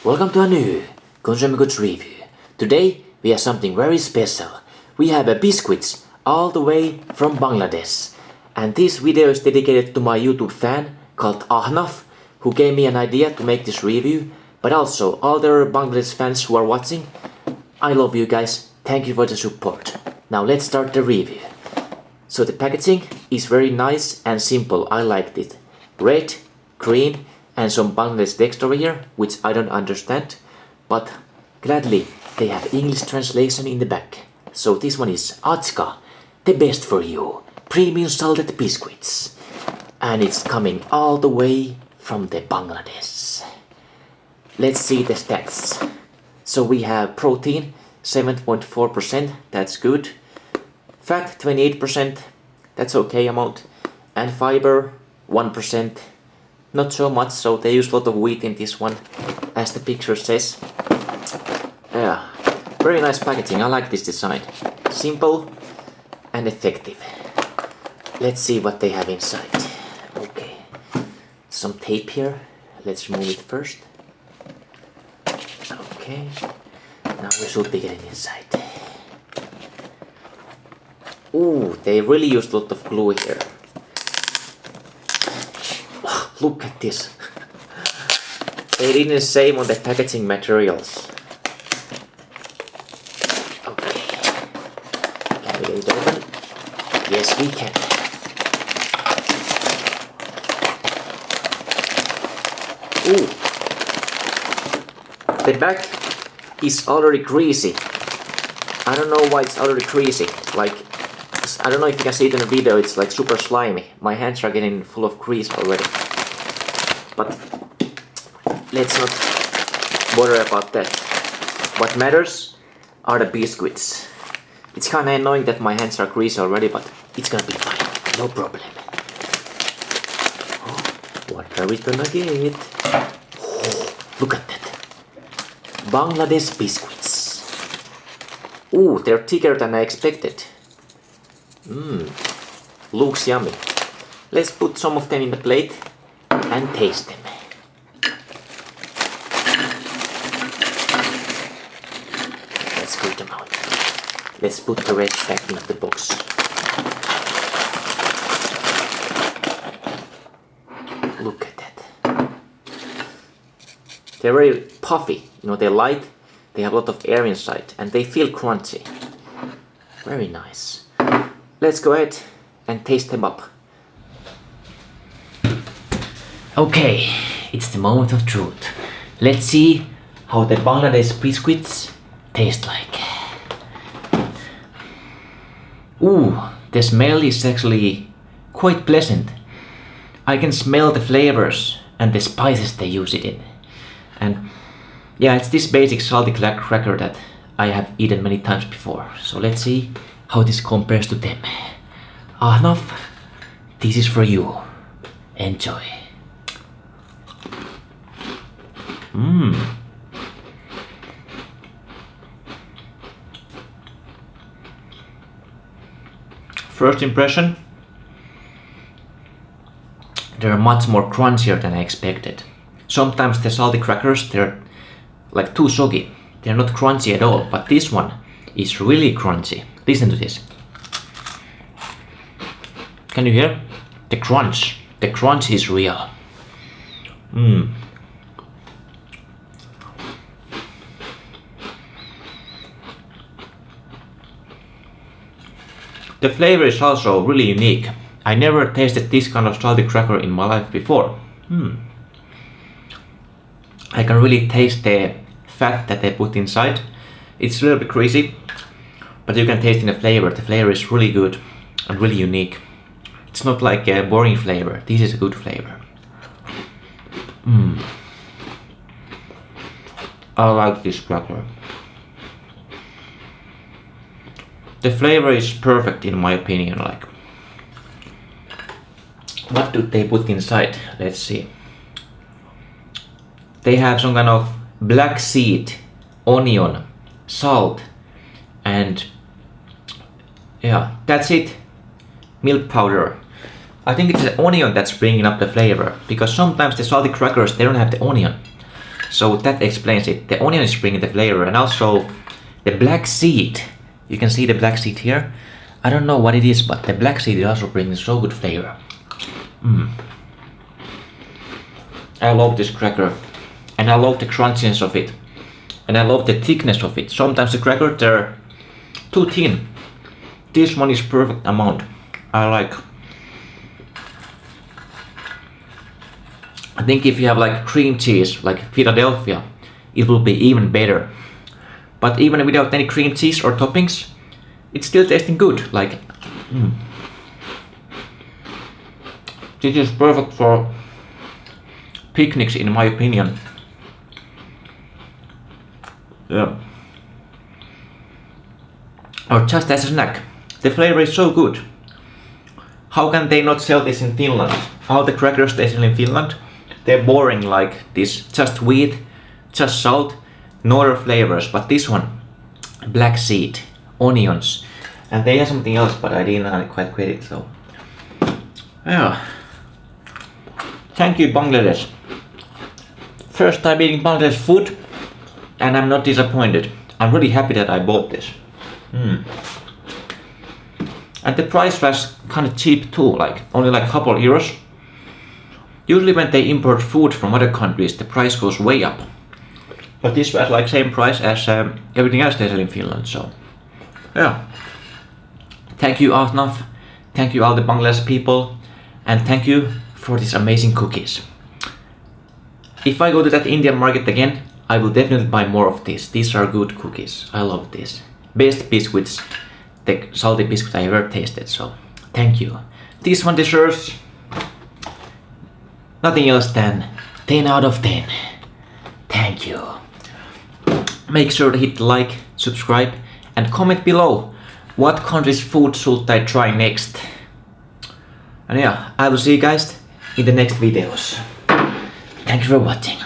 Welcome to a new consumer goods review. Today we have something very special. We have a biscuits all the way from Bangladesh. And this video is dedicated to my YouTube fan called Ahnaf, who gave me an idea to make this review. But also all the Bangladesh fans who are watching. I love you guys. Thank you for the support. Now let's start the review. So the packaging is very nice and simple. I liked it. Red, green, and some Bangladesh text over here, which I don't understand, but gladly they have English translation in the back. So this one is Azka, the best for you, premium salted biscuits, and it's coming all the way from the Bangladesh. Let's see the stats. So we have protein 7.4%, that's good. Fat 28%, that's okay amount, and fiber 1%. Not so much, so they use a lot of wheat in this one, as the picture says. Yeah, very nice packaging. I like this design. Simple and effective. Let's see what they have inside. Okay, some tape here. Let's remove it first. Okay, now we should be getting inside. Ooh, they really used a lot of glue here. Look at this. They didn't say on the packaging materials. Okay. Can we get it open? Yes, we can. Ooh. The back is already greasy. I don't know why it's already greasy. Like, I don't know if you can see it in the video, it's like super slimy. My hands are getting full of grease already. But let's not bother about that. What matters are the biscuits. It's kinda annoying that my hands are greasy already, but it's gonna be fine. No problem. Oh, what are we gonna get? Oh, look at that. Bangladesh biscuits. Ooh, they're thicker than I expected. Looks yummy. Let's put some of them in the plate and taste them. Let's good them out. Let's put the red back in the box. Look at that. They're very puffy. You know, they're light. They have a lot of air inside, and they feel crunchy. Very nice. Let's go ahead and taste them up. Okay, it's the moment of truth. Let's see how the Bangladesh biscuits taste like. Ooh, the smell is actually quite pleasant. I can smell the flavors and the spices they use it in. And yeah, it's this basic salty cracker that I have eaten many times before. So let's see how this compares to them. Ahnaf, this is for you. Enjoy. First impression, they're much more crunchier than I expected. Sometimes the salty crackers, they're like too soggy. They're not crunchy at all, but this one is really crunchy. Listen to this. Can you hear? The crunch. The crunch is real. The flavor is also really unique. I never tasted this kind of salty cracker in my life before. I can really taste the fat that they put inside. It's a little bit greasy, but you can taste in the flavor. The flavor is really good and really unique. It's not like a boring flavor. This is a good flavor. I like this cracker. The flavor is perfect in my opinion. Like, what do they put inside? Let's see. They have some kind of black seed, onion, salt, and yeah, that's it. Milk powder. I think it's the onion that's bringing up the flavor, because sometimes the salty crackers, they don't have the onion. so that explains it. The onion is bringing the flavor, and also the black seed. You can see the black seed here. I don't know what it is, but the black seed is also bringing so good flavor. I love this cracker, and I love the crunchiness of it, and I love the thickness of it. Sometimes the crackers they're too thin. This one is perfect amount. I like. I think if you have like cream cheese, like Philadelphia, it will be even better. But even without any cream cheese or toppings, it's still tasting good. Like, this is perfect for picnics, in my opinion. Yeah. Or just as a snack. The flavor is so good. How can they not sell this in Finland? All the crackers they sell in Finland, they're boring like this. Just wheat, just salt, no other flavors. But this one, black seed, onions, and they have something else, but I didn't quite get it. So, yeah. Thank you, Bangladesh. First time eating Bangladesh food, and I'm not disappointed. I'm really happy that I bought this. And the price was kind of cheap too, like only like a couple euros. Usually when they import food from other countries, the price goes way up. But this was like same price as everything else they sell in Finland, so yeah. Thank you Arnav, thank you all the Bangladesh people, and thank you for these amazing cookies. If I go to that Indian market again, I will definitely buy more of these. These are good cookies, I love this. Best biscuits, the salty biscuits I ever tasted, so thank you. This one deserves nothing else than 10 out of 10. Thank you. Make sure to hit like, subscribe, and comment below what country's food should I try next. And yeah, I will see you guys in the next videos. Thank you for watching.